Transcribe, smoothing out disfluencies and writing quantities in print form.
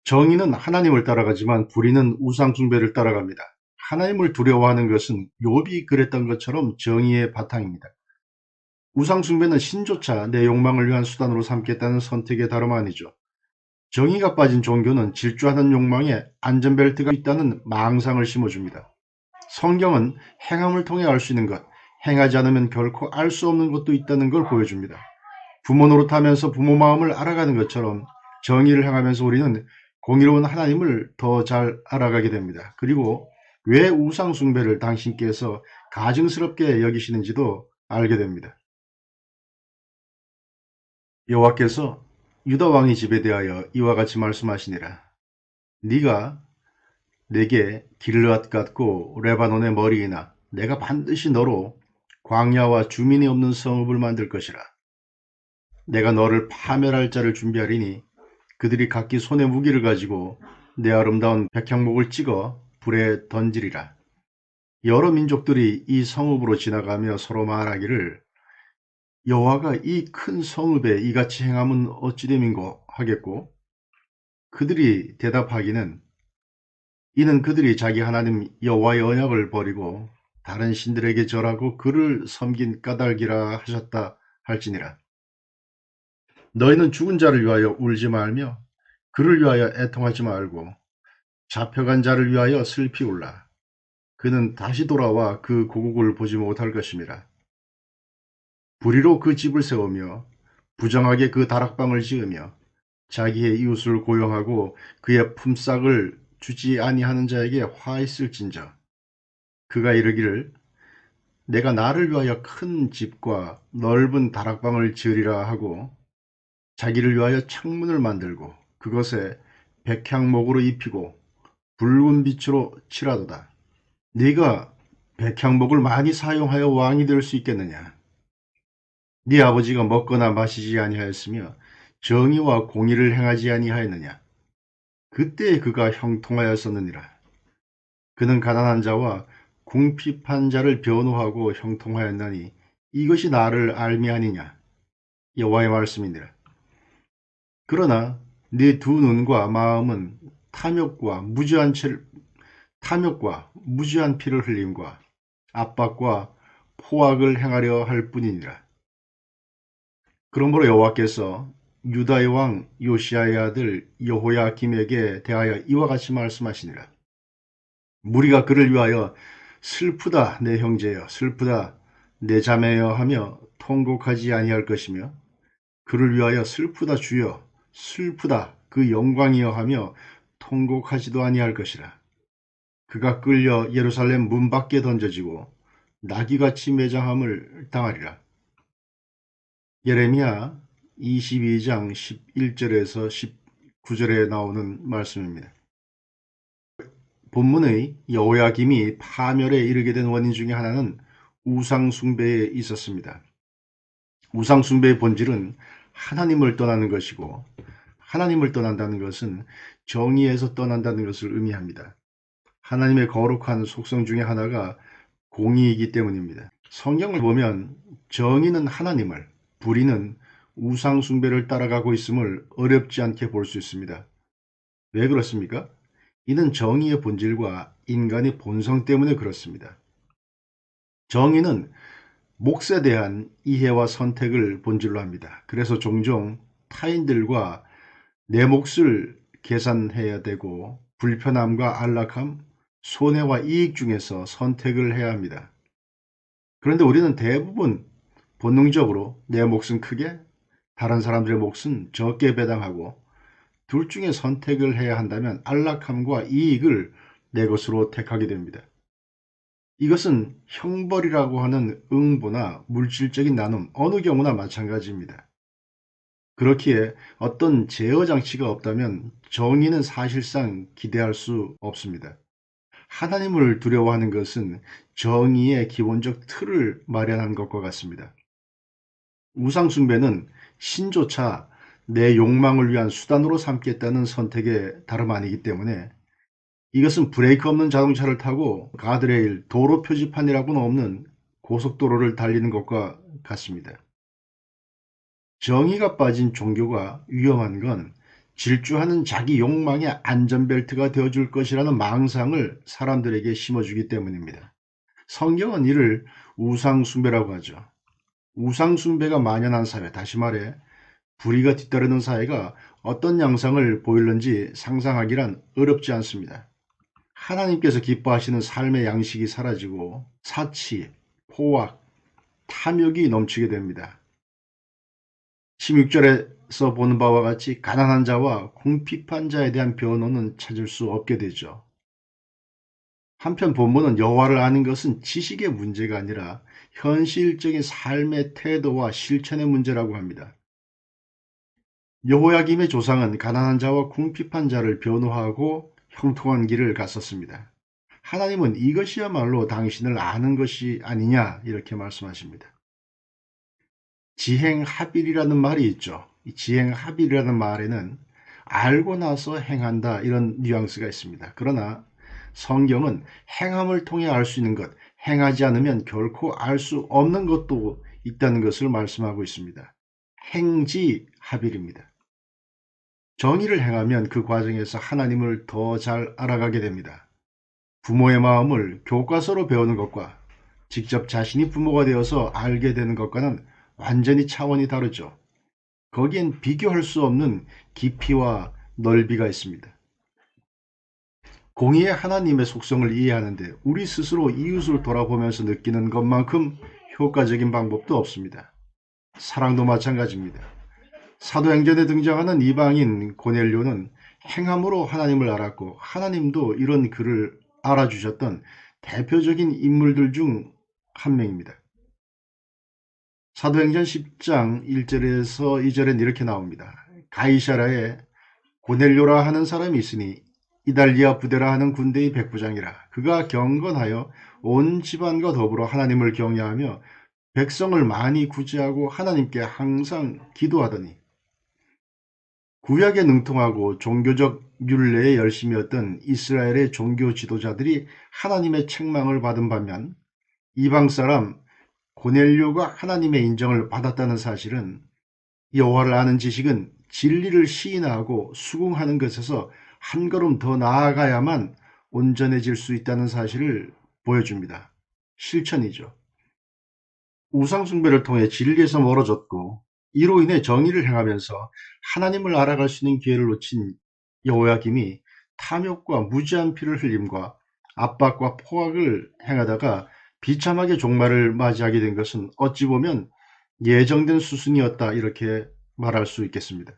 정의는 하나님을 따라가지만 불의는 우상숭배를 따라갑니다. 하나님을 두려워하는 것은 욥이 그랬던 것처럼 정의의 바탕입니다. 우상숭배는 신조차 내 욕망을 위한 수단으로 삼겠다는 선택의 다름 아니죠. 정의가 빠진 종교는 질주하는 욕망에 안전벨트가 있다는 망상을 심어줍니다. 성경은 행함을 통해 알 수 있는 것, 행하지 않으면 결코 알 수 없는 것도 있다는 걸 보여줍니다. 부모 노릇하면서 부모 마음을 알아가는 것처럼 정의를 행하면서 우리는 공의로운 하나님을 더 잘 알아가게 됩니다. 그리고 왜 우상 숭배를 당신께서 가증스럽게 여기시는지도 알게 됩니다. 여호와께서 유다 왕의 집에 대하여 이와 같이 말씀하시니라. 네가 내게 길르앗 같고 레바논의 머리이나 내가 반드시 너로 광야와 주민이 없는 성읍을 만들 것이라. 내가 너를 파멸할 자를 준비하리니 그들이 각기 손에 무기를 가지고 내 아름다운 백향목을 찍어 불에 던지리라. 여러 민족들이 이 성읍으로 지나가며 서로 말하기를 여호와가 이 큰 성읍에 이같이 행함은 어찌 됨인고 하겠고, 그들이 대답하기는 이는 그들이 자기 하나님 여호와의 언약을 버리고 다른 신들에게 절하고 그를 섬긴 까닭이라 하셨다 할지니라. 너희는 죽은 자를 위하여 울지 말며 그를 위하여 애통하지 말고 잡혀간 자를 위하여 슬피 울라. 그는 다시 돌아와 그 고국을 보지 못할 것임이라. 불의로 그 집을 세우며 부정하게 그 다락방을 지으며 자기의 이웃을 고용하고 그의 품삯을 주지 아니하는 자에게 화 있을진저. 그가 이르기를 내가 나를 위하여 큰 집과 넓은 다락방을 지으리라 하고 자기를 위하여 창문을 만들고 그것에 백향목으로 입히고 붉은 빛으로 칠하도다. 네가 백향목을 많이 사용하여 왕이 될 수 있겠느냐? 네 아버지가 먹거나 마시지 아니하였으며 정의와 공의를 행하지 아니하였느냐? 그때 그가 형통하였었느니라. 그는 가난한 자와 궁핍한 자를 변호하고 형통하였나니 이것이 나를 알미 아니냐? 여호와의 말씀이니라. 그러나 네 두 눈과 마음은 탐욕과 무지한 피를 흘림과 압박과 포악을 행하려 할 뿐이니라. 그러므로 여호와께서 유다의 왕 요시야의 아들 여호야김에게 대하여 이와 같이 말씀하시니라. 무리가 그를 위하여 슬프다 내 형제여 슬프다 내 자매여 하며 통곡하지 아니할 것이며 그를 위하여 슬프다 주여 슬프다 그 영광이여 하며 통곡하지도 아니할 것이라. 그가 끌려 예루살렘 문 밖에 던져지고 나귀같이 매장함을 당하리라. 예레미야 22장 11절에서 19절에 나오는 말씀입니다. 본문의 여호야김이 파멸에 이르게 된 원인 중에 하나는 우상숭배에 있었습니다. 우상숭배의 본질은 하나님을 떠나는 것이고 하나님을 떠난다는 것은 정의에서 떠난다는 것을 의미합니다. 하나님의 거룩한 속성 중에 하나가 공의이기 때문입니다. 성경을 보면 정의는 하나님을, 불의는 우상숭배를 따라가고 있음을 어렵지 않게 볼 수 있습니다. 왜 그렇습니까? 이는 정의의 본질과 인간의 본성 때문에 그렇습니다. 정의는 몫에 대한 이해와 선택을 본질로 합니다. 그래서 종종 타인들과 내 몫을 계산해야 되고 불편함과 안락함, 손해와 이익 중에서 선택을 해야 합니다. 그런데 우리는 대부분 본능적으로 내 몫은 크게, 다른 사람들의 몫은 적게 배당하고 둘 중에 선택을 해야 한다면 안락함과 이익을 내 것으로 택하게 됩니다. 이것은 형벌이라고 하는 응보나 물질적인 나눔, 어느 경우나 마찬가지입니다. 그렇기에 어떤 제어 장치가 없다면 정의는 사실상 기대할 수 없습니다. 하나님을 두려워하는 것은 정의의 기본적 틀을 마련한 것과 같습니다. 우상숭배는 신조차 내 욕망을 위한 수단으로 삼겠다는 선택의 다름 아니기 때문에 이것은 브레이크 없는 자동차를 타고 가드레일, 도로 표지판이라고는 없는 고속도로를 달리는 것과 같습니다. 정의가 빠진 종교가 위험한 건 질주하는 자기 욕망의 안전벨트가 되어줄 것이라는 망상을 사람들에게 심어주기 때문입니다. 성경은 이를 우상숭배라고 하죠. 우상숭배가 만연한 사회, 다시 말해 불의가 뒤따르는 사회가 어떤 양상을 보이는지 상상하기란 어렵지 않습니다. 하나님께서 기뻐하시는 삶의 양식이 사라지고 사치, 포악, 탐욕이 넘치게 됩니다. 16절에서 보는 바와 같이 가난한 자와 궁핍한 자에 대한 변호는 찾을 수 없게 되죠. 한편 본문은 여호와를 아는 것은 지식의 문제가 아니라 현실적인 삶의 태도와 실천의 문제라고 합니다. 여호야김의 조상은 가난한 자와 궁핍한 자를 변호하고 형통한 길을 갔었습니다. 하나님은 이것이야말로 당신을 아는 것이 아니냐 이렇게 말씀하십니다. 지행합일이라는 말이 있죠. 이 지행합일이라는 말에는 알고 나서 행한다 이런 뉘앙스가 있습니다. 그러나 성경은 행함을 통해 알 수 있는 것, 행하지 않으면 결코 알 수 없는 것도 있다는 것을 말씀하고 있습니다. 행지합일입니다. 정의를 행하면 그 과정에서 하나님을 더 잘 알아가게 됩니다. 부모의 마음을 교과서로 배우는 것과 직접 자신이 부모가 되어서 알게 되는 것과는 완전히 차원이 다르죠. 거기엔 비교할 수 없는 깊이와 넓이가 있습니다. 공의의 하나님의 속성을 이해하는데 우리 스스로 이웃을 돌아보면서 느끼는 것만큼 효과적인 방법도 없습니다. 사랑도 마찬가지입니다. 사도행전에 등장하는 이방인 고넬료는 행함으로 하나님을 알았고 하나님도 이런 그를 알아주셨던 대표적인 인물들 중 한 명입니다. 사도행전 10장 1절에서 2절엔 이렇게 나옵니다. 가이사라에 고넬료라 하는 사람이 있으니 이달리아 부대라 하는 군대의 백부장이라. 그가 경건하여 온 집안과 더불어 하나님을 경외하며 백성을 많이 구제하고 하나님께 항상 기도하더니 구약에 능통하고 종교적 율례에 열심이었던 이스라엘의 종교 지도자들이 하나님의 책망을 받은 반면 이방 사람 고넬료가 하나님의 인정을 받았다는 사실은 여호와를 아는 지식은 진리를 시인하고 수긍하는 것에서 한 걸음 더 나아가야만 온전해질 수 있다는 사실을 보여줍니다. 실천이죠. 우상숭배를 통해 진리에서 멀어졌고 이로 인해 정의를 행하면서 하나님을 알아갈 수 있는 기회를 놓친 여호야김이 탐욕과 무지한 피를 흘림과 압박과 포악을 행하다가 비참하게 종말을 맞이하게 된 것은 어찌 보면 예정된 수순이었다 이렇게 말할 수 있겠습니다.